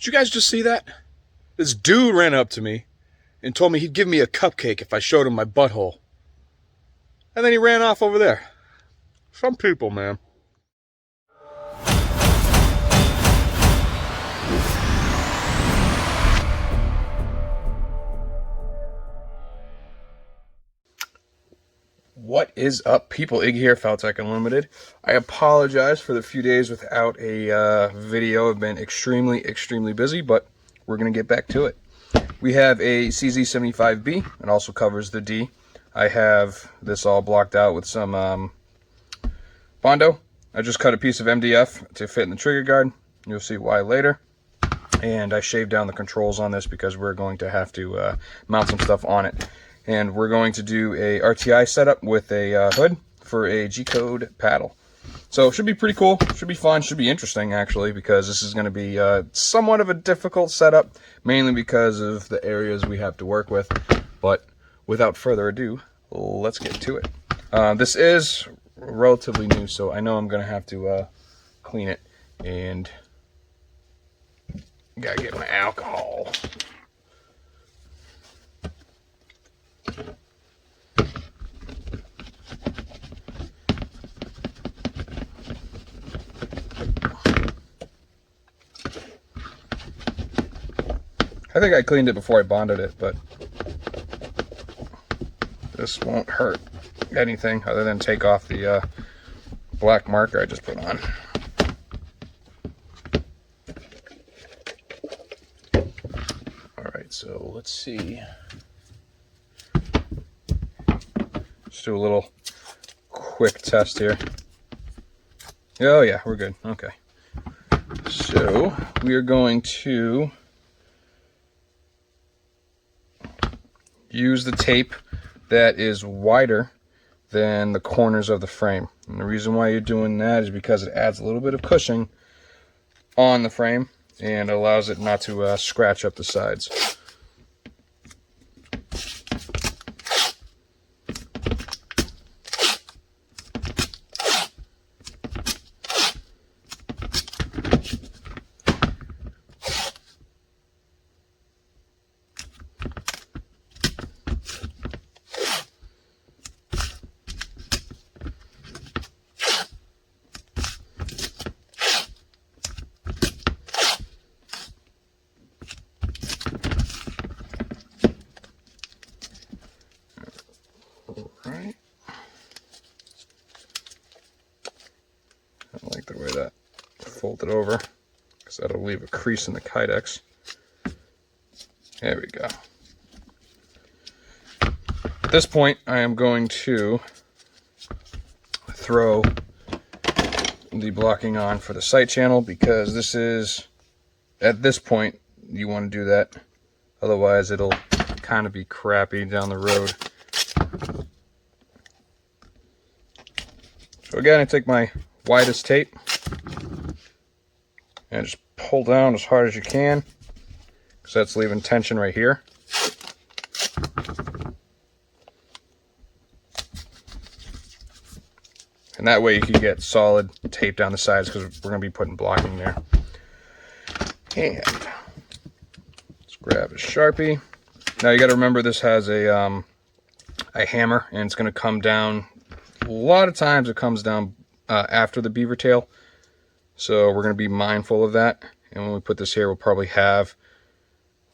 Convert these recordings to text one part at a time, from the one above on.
Did you guys just see that? This dude ran up to me and told me he'd give me a cupcake if I showed him my butthole. And then he ran off over there. Some people, man. What is up, people? Iggy here, Faltech Unlimited. I apologize for the few days without a video. I've been extremely busy, but we're going to get back to it. We have a CZ75B. It also covers the D. I have this all blocked out with some Bondo. I just cut a piece of MDF to fit in the trigger guard. You'll see why later. And I shaved down the controls on this because we're going to have to mount some stuff on it. And we're going to do a RTI setup with a hood for a Gcode paddle. So it should be pretty cool, should be fun, should be interesting actually, because this is going to be somewhat of a difficult setup, mainly because of the areas we have to work with. But without further ado, let's get to it. This is relatively new, so I know I'm going to have to clean it, and gotta get my alcohol. I think I cleaned it before I bonded it, but this won't hurt anything other than take off the black marker I just put on. Alright, so let's see. Just do a little quick test here. Oh yeah, we're good. Okay. So we are going to use the tape that is wider than the corners of the frame. And the reason why you're doing that is because it adds a little bit of cushioning on the frame and allows it not to scratch up the sides. Right. I don't like the way that folded over, because that'll leave a crease in the kydex. There we go. At this point, I am going to throw the blocking on for the sight channel, because this is, at this point, you want to do that. Otherwise, it'll kind of be crappy down the road. So again, I take my widest tape and just pull down as hard as you can, because that's leaving tension right here. And that way you can get solid tape down the sides, because we're going to be putting blocking there. And let's grab a Sharpie. Now you got to remember this has a hammer, and it's going to come down. A lot of times it comes down after the beaver tail, so we're going to be mindful of that. And when we put this here, we'll probably have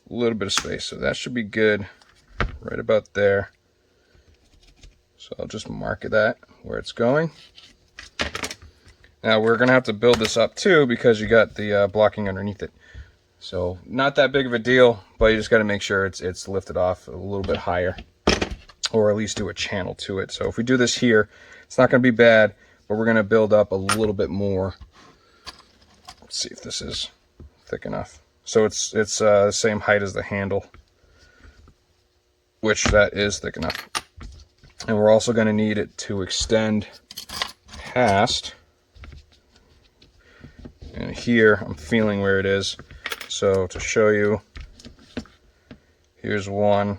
a little bit of space, so that should be good right about there. So I'll just mark that where it's going. Now we're going to have to build this up too, because you got the blocking underneath it. So not that big of a deal, but you just got to make sure it's lifted off a little bit higher, or at least do a channel to it. So if we do this here, it's not going to be bad, but we're going to build up a little bit more. Let's see if this is thick enough. So it's the same height as the handle, which that is thick enough. And we're also going to need it to extend past. And here, I'm feeling where it is. So to show you, here's one.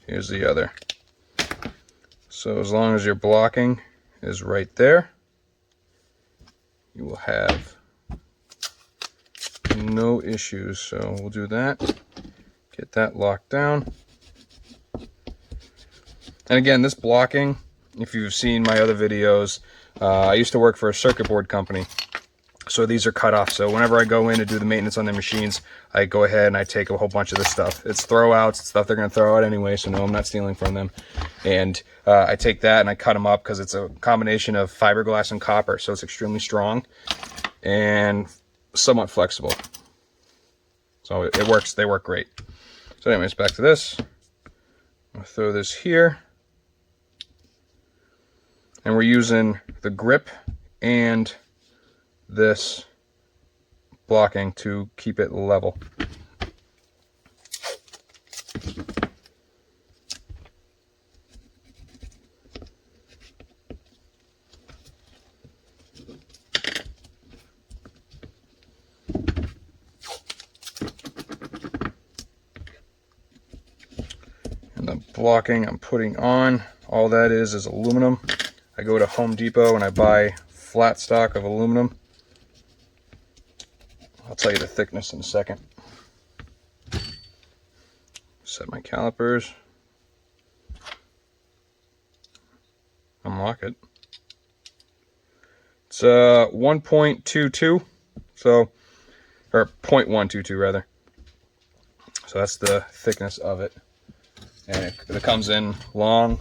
Here's the other. So as long as your blocking is right there, you will have no issues. So we'll do that, get that locked down. And again, this blocking, if you've seen my other videos, I used to work for a circuit board company. So these are cut off. So whenever I go in to do the maintenance on their machines, I go ahead and I take a whole bunch of this stuff. It's throwouts, it's stuff they're going to throw out anyway, so no, I'm not stealing from them. And I take that and I cut them up because it's a combination of fiberglass and copper. So it's extremely strong and somewhat flexible. So it works, they work great. So anyways, back to this. I'll throw this here. And we're using the grip and this blocking to keep it level. And the blocking I'm putting on, all that is aluminum. I go to Home Depot and I buy flat stock of aluminum. I'll tell you the thickness in a second. Set my calipers. Unlock it. It's 1.22, so, or 0.122 rather. So that's the thickness of it. And it comes in long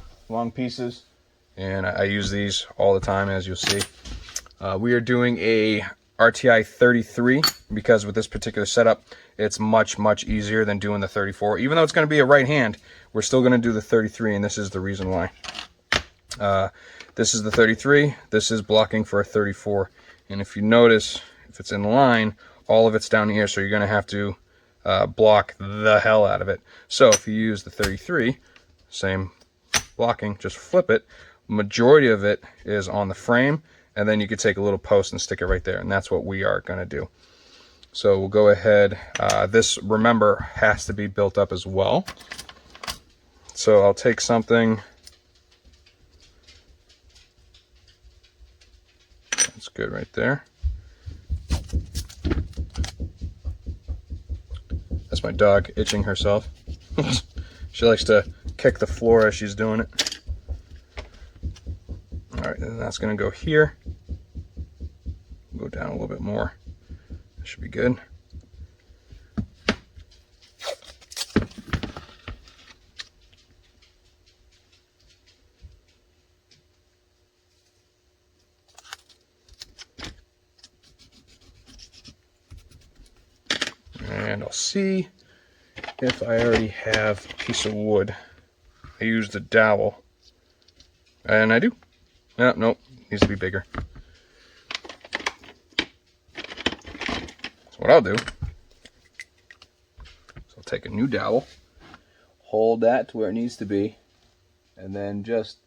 pieces. And I use these all the time, as you'll see. We are doing a RTI 33 because with this particular setup, it's much easier than doing the 34. Even though it's going to be a right hand, we're still going to do the 33, and this is the reason why. This is the 33. This is blocking for a 34. And if you notice, if it's in line, all of it's down here, so you're going to have to block the hell out of it. So if you use the 33, same blocking, just flip it. Majority of it is on the frame, and then you could take a little post and stick it right there, and that's what we are going to do. So we'll go ahead. This, remember, has to be built up as well. So I'll take something. That's good right there. That's my dog itching herself. She likes to kick the floor as she's doing it. Alright, and that's going to go here. Go down a little bit more. That should be good. And I'll see if I already have a piece of wood. I used a dowel. And I do. Nope, needs to be bigger. So what I'll do is I'll take a new dowel, hold that to where it needs to be, and then just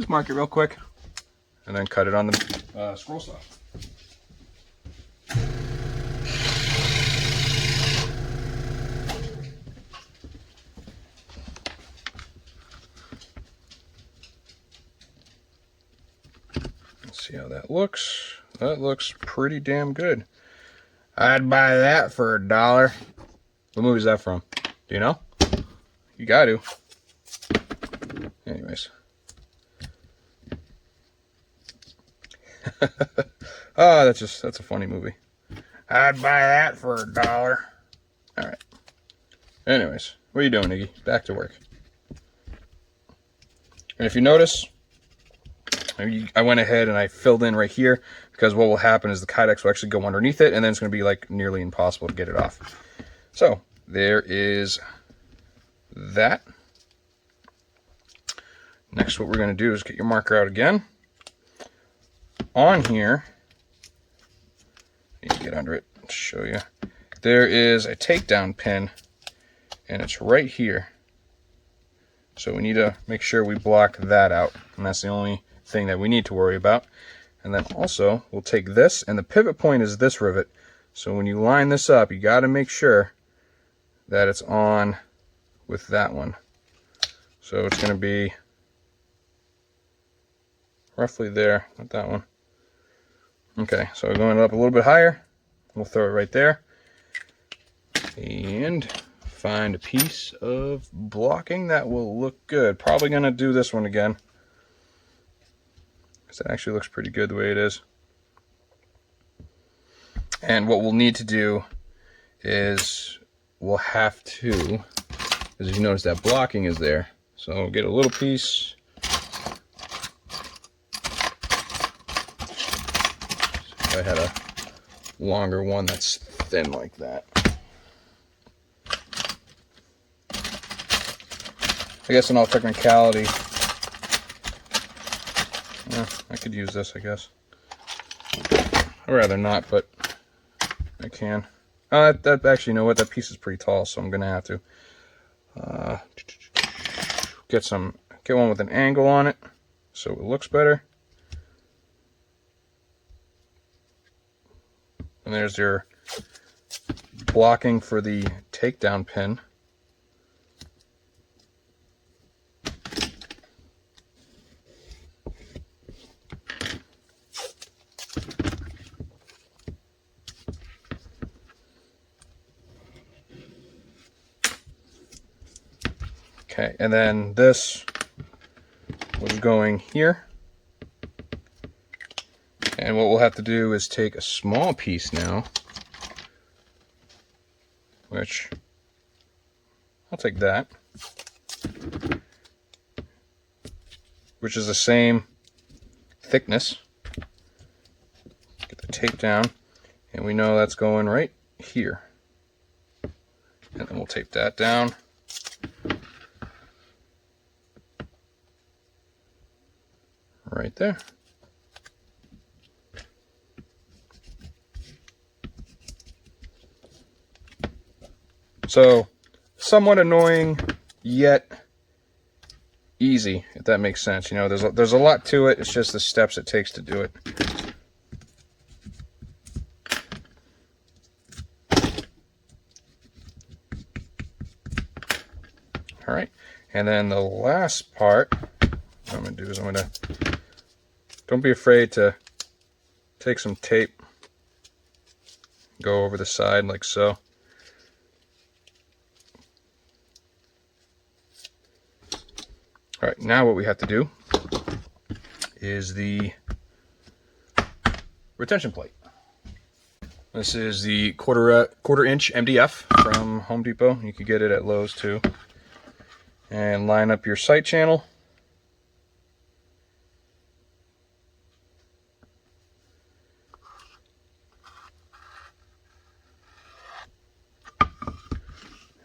mark it real quick, and then cut it on the scroll saw. See how that looks. That looks pretty damn good. I'd buy that for $1. What movie is that from? Do you know? You got to. Anyways. Oh, that's a funny movie. I'd buy that for $1. All right. Anyways, what are you doing, Iggy? Back to work. And if you notice, I went ahead and I filled in right here because what will happen is the Kydex will actually go underneath it, and then it's going to be like nearly impossible to get it off. So there is that. Next, what we're going to do is get your marker out again. On here, I need to get under it to show you. There is a takedown pin, and it's right here. So we need to make sure we block that out, and that's the only thing that we need to worry about. And then also we'll take this, and the pivot point is this rivet. So when you line this up, you got to make sure that it's on with that one. So it's going to be roughly there with that one. Okay, so going up a little bit higher, we'll throw it right there. and find a piece of blocking that will look good. Probably going to do this one again, because it actually looks pretty good the way it is. And what we'll need to do is we'll have to, as you notice, that blocking is there. So we'll get a little piece. If I had a longer one that's thin like that. I guess in all technicality, I could use this, I guess. I'd rather not, but I can. That actually, you know what? That piece is pretty tall, so I'm gonna have to get one with an angle on it, so it looks better. And there's your blocking for the takedown pin. Okay, and then this was going here. And what we'll have to do is take a small piece now, which I'll take that, which is the same thickness. Get the tape down, and we know that's going right here. And then we'll tape that down. Right there. So, somewhat annoying, yet easy, if that makes sense. You know, there's a lot to it. It's just the steps it takes to do it. All right, and then the last part, what I'm going to do is don't be afraid to take some tape, go over the side like so. All right, now what we have to do is the retention plate. This is the quarter inch MDF from Home Depot. You could get it at Lowe's too. And line up your sight channel.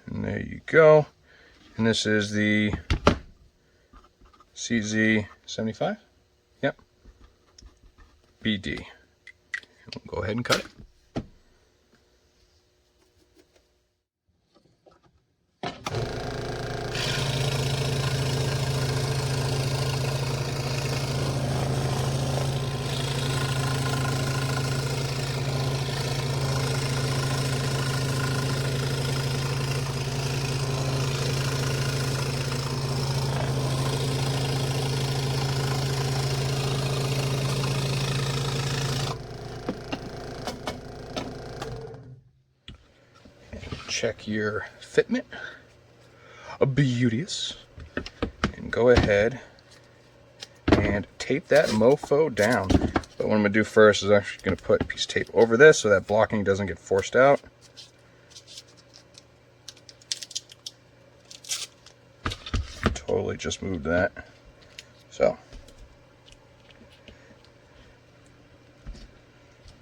And there you go. And this is the CZ75. Yep. BD. And we'll go ahead and cut it. Check your fitment. Beauteous. And go ahead and tape that mofo down. But what I'm going to do first is I'm actually going to put a piece of tape over this so that blocking doesn't get forced out. Totally just moved that. So,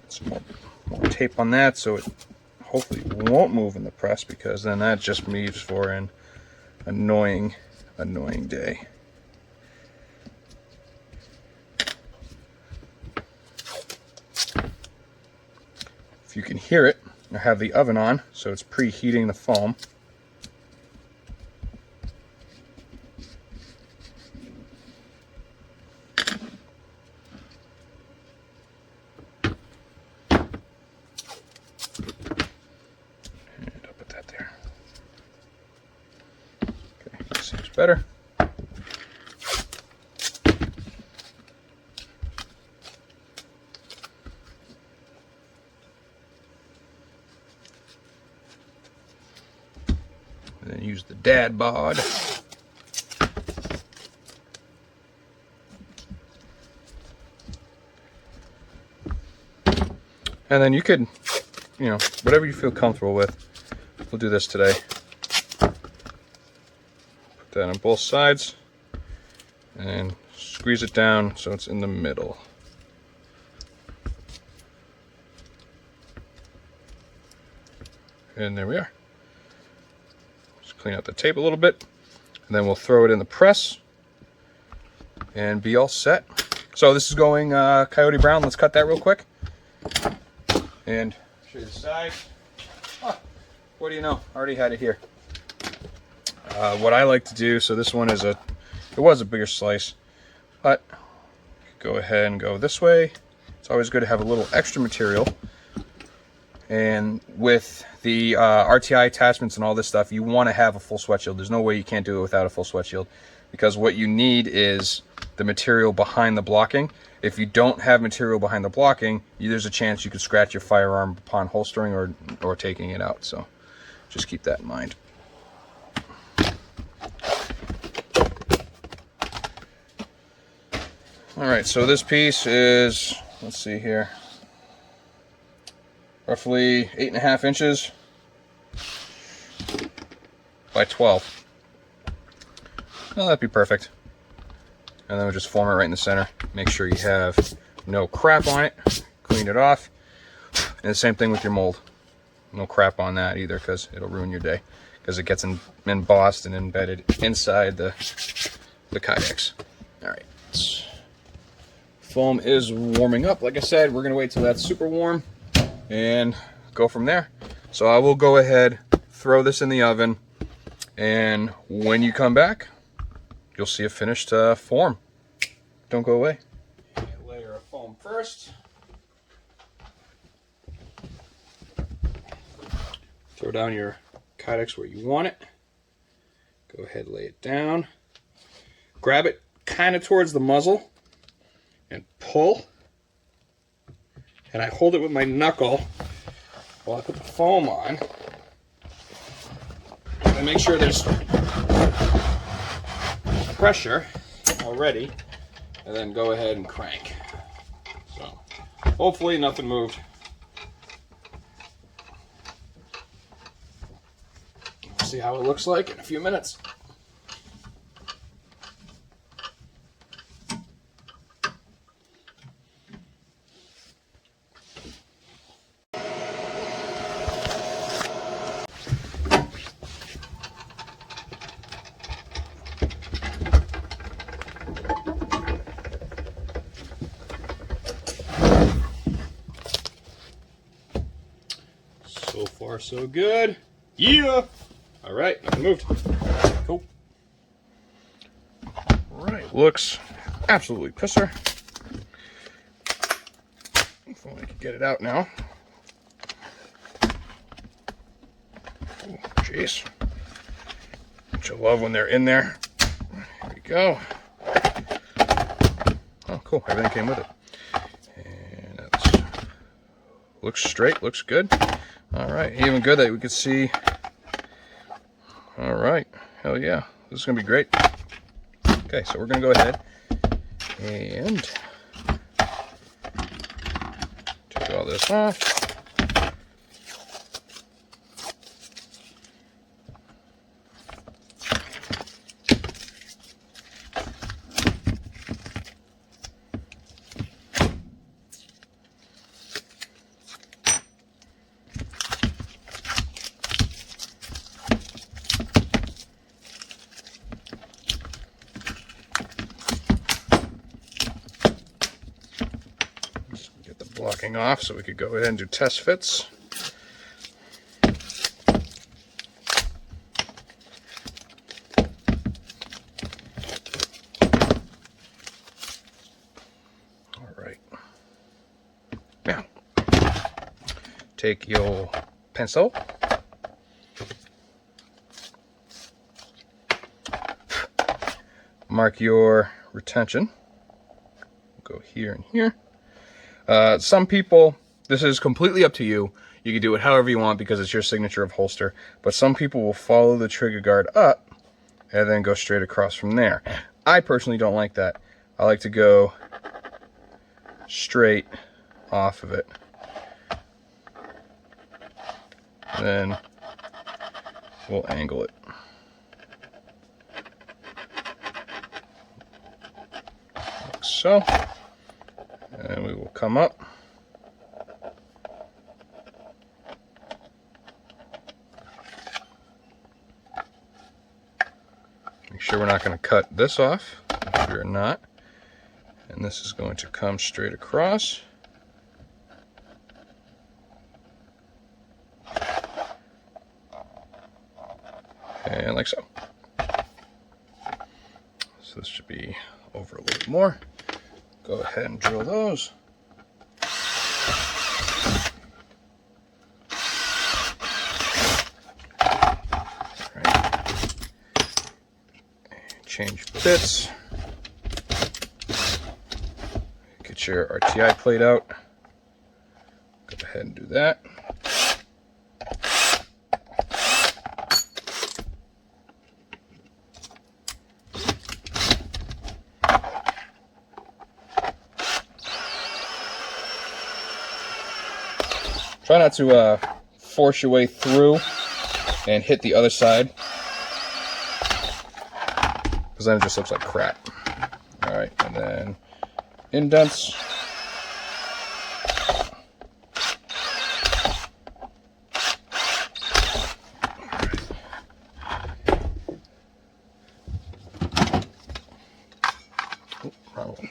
some more tape on that so it hopefully won't move in the press, because then that just leaves for an annoying day. If you can hear it, I have the oven on, so it's preheating the foam. Better. then use the dad bod. And then you could, you know, whatever you feel comfortable with. We'll do this today. Put that on both sides and squeeze it down so it's in the middle. And there we are. Just clean out the tape a little bit, and then we'll throw it in the press and be all set. So this is going coyote brown. Let's cut that real quick and show you the size. Oh, what do you know? I already had it here. What I like to do, so this one is it was a bigger slice, but go ahead and go this way. It's always good to have a little extra material. And with the RTI attachments and all this stuff, you want to have a full sweat shield. There's no way you can't do it without a full sweat shield, because what you need is the material behind the blocking. If you don't have material behind the blocking, there's a chance you could scratch your firearm upon holstering or taking it out. So just keep that in mind. All right, so this piece is, let's see here, roughly 8.5 inches by 12. Well, that'd be perfect. And then we'll just form it right in the center. Make sure you have no crap on it. Clean it off. And the same thing with your mold. No crap on that either, because it'll ruin your day, because it gets embossed and embedded inside the kayaks. All right. Foam is warming up. Like I said, we're gonna wait till that's super warm and go from there. So I will go ahead, throw this in the oven, and when you come back, you'll see a finished form. Don't go away. Layer of foam first. Throw down your kydex where you want it. Go ahead, lay it down. Grab it kind of towards the muzzle and pull. And I hold it with my knuckle while I put the foam on. And make sure there's pressure already, and then go ahead and crank. So hopefully nothing moved. We'll see how it looks like in a few minutes. So far, so good. Yeah! Alright, nothing moved. Cool. Alright, looks absolutely pisser. If only I could get it out now. Oh, jeez. Don't you love when they're in there? Here we go. Oh, cool. Everything came with it. And that's looks straight, looks good. Alright, even good that we could see. Alright, hell yeah, this is going to be great. Okay, so we're going to go ahead and take all this off. Blocking off so we could go ahead and do test fits. All right. Now, take your pencil. Mark your retention. Go here and here. Some people, this is completely up to you. You can do it however you want because it's your signature of holster. But some people will follow the trigger guard up and then go straight across from there. I personally don't like that. I like to go straight off of it. And then we'll angle it. Like so. And we will come up. Make sure we're not going to cut this off. If we're not. And this is going to come straight across. And like so. So this should be over a little bit more. Go ahead and drill those. Change bits. Get your RTI plate out. Go ahead and do that. Try not to force your way through and hit the other side, because then it just looks like crap. All right, and then indents. Oop, wrong one.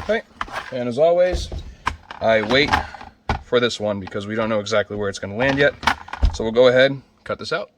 Okay, and as always, I wait for this one because we don't know exactly where it's going to land yet. So we'll go ahead and cut this out.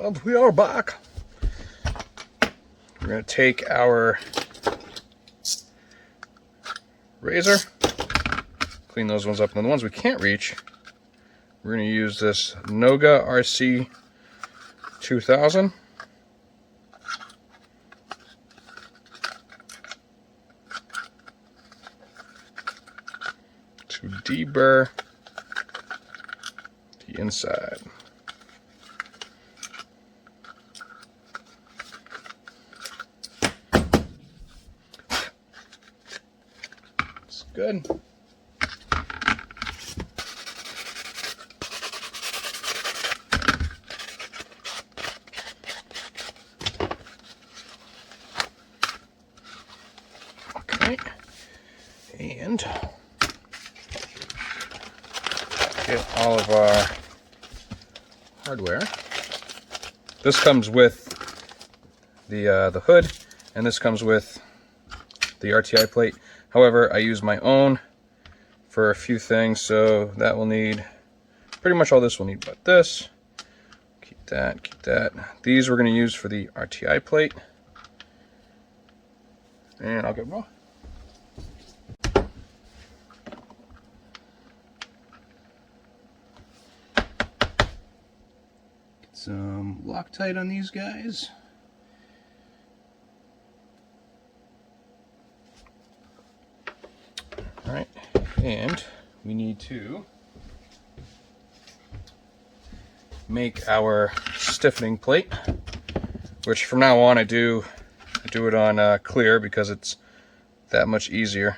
And we are back. We're going to take our razor, clean those ones up, and the ones we can't reach, we're going to use this Noga RC 2000. To deburr the inside. It's good. Okay. And get all of our hardware. This comes with the hood, and this comes with the RTI plate. However, I use my own for a few things, so that will need pretty much all this will need, but this. Keep that, keep that. These we're going to use for the RTI plate, and I'll get raw. Some Loctite on these guys. Alright, and we need to make our stiffening plate, which from now on I do it on clear because it's that much easier.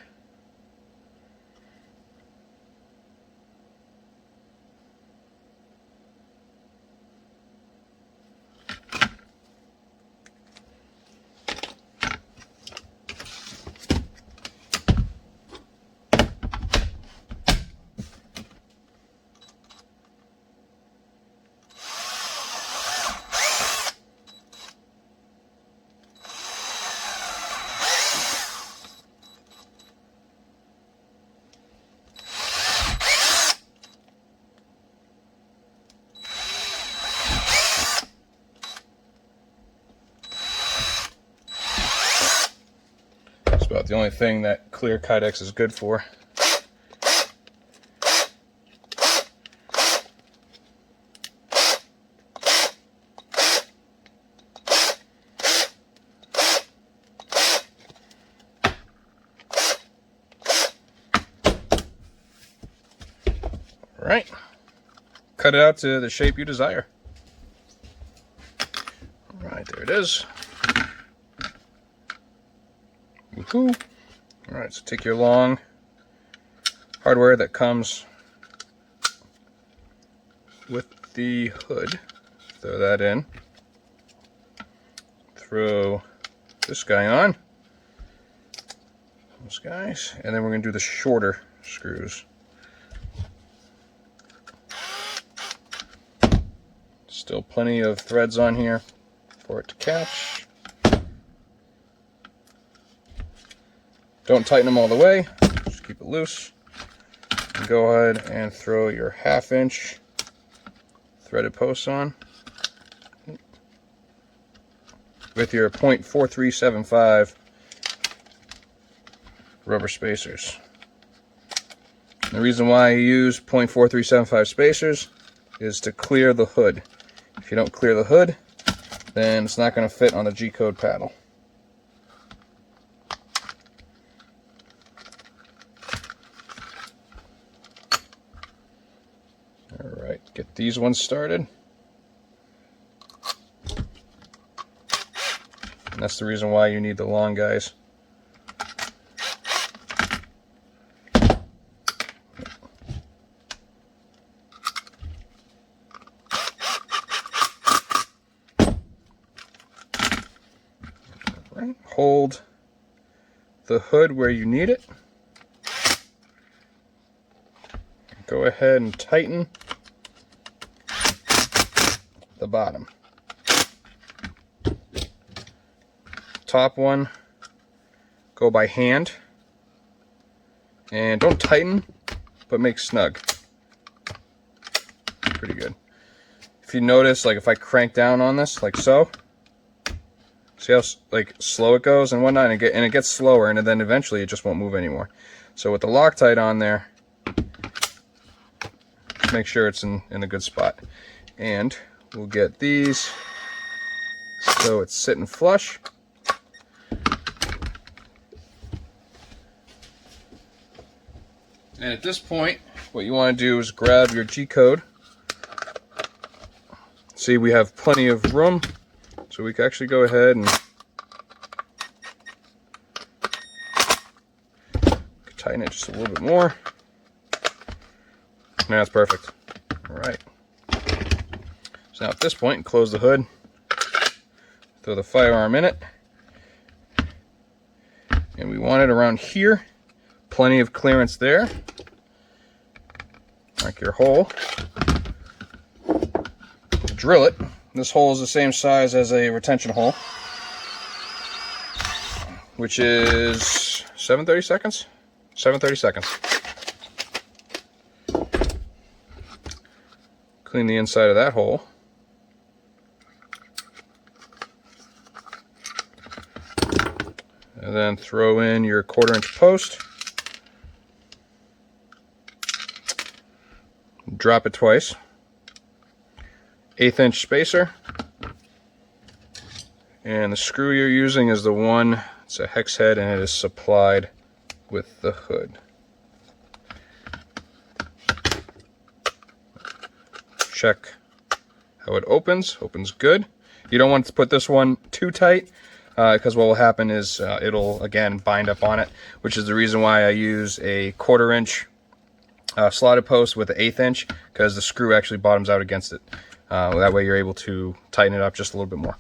About the only thing that clear Kydex is good for. All right, cut it out to the shape you desire. All right, there it is. Woohoo! Alright, so take your long hardware that comes with the hood, throw that in, throw this guy on, those guys, and then we're going to do the shorter screws. Still plenty of threads on here for it to catch. Don't tighten them all the way, just keep it loose. And go ahead and throw your 1/2 inch threaded posts on with your .4375 rubber spacers. And the reason why I use .4375 spacers is to clear the hood. If you don't clear the hood, then it's not going to fit on the Gcode paddle. Alright, get these ones started. And that's the reason why you need the long guys. Alright, hold the hood where you need it. Go ahead and tighten the bottom. Top one, go by hand, and don't tighten, but make snug. Pretty good. If if you notice, like if I crank down on this, like so, see how like slow it goes and whatnot, and it gets slower, and then eventually it just won't move anymore. So with the Loctite on there, make sure it's in a good spot. And we'll get these so it's sitting flush. And at this point, what you want to do is grab your G-code. See, we have plenty of room, so we can actually go ahead and tighten it just a little bit more. Now that's perfect. All right. So now at this point, close the hood, throw the firearm in it, and we want it around here. Plenty of clearance there. Mark your hole. Drill it. This hole is the same size as a retention hole, which is 730 seconds. 730 seconds. Clean the inside of that hole. And then throw in your 1/4 inch post. Drop it twice. 1/8 inch spacer. And the screw you're using is the one, it's a hex head, and it is supplied with the hood. Check how it opens. Opens good. You don't want to put this one too tight, because what will happen is it'll again bind up on it, which is the reason why I use a 1/4 inch slotted post with an 1/8 inch, because the screw actually bottoms out against it. That way you're able to tighten it up just a little bit more.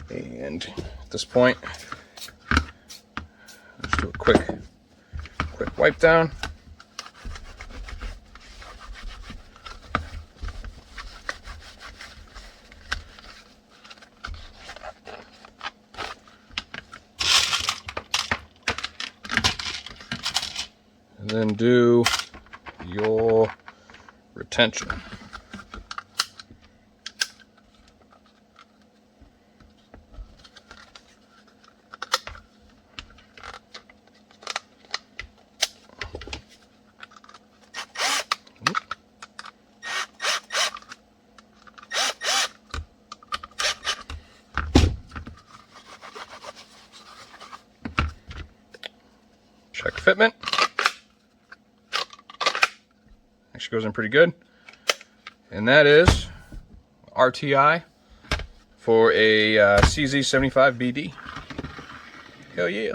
And at this point, let's do a quick wipe down. And then do your retention. Check fitment. Actually goes in pretty good. And that is RTI for a CZ75BD. Hell yeah.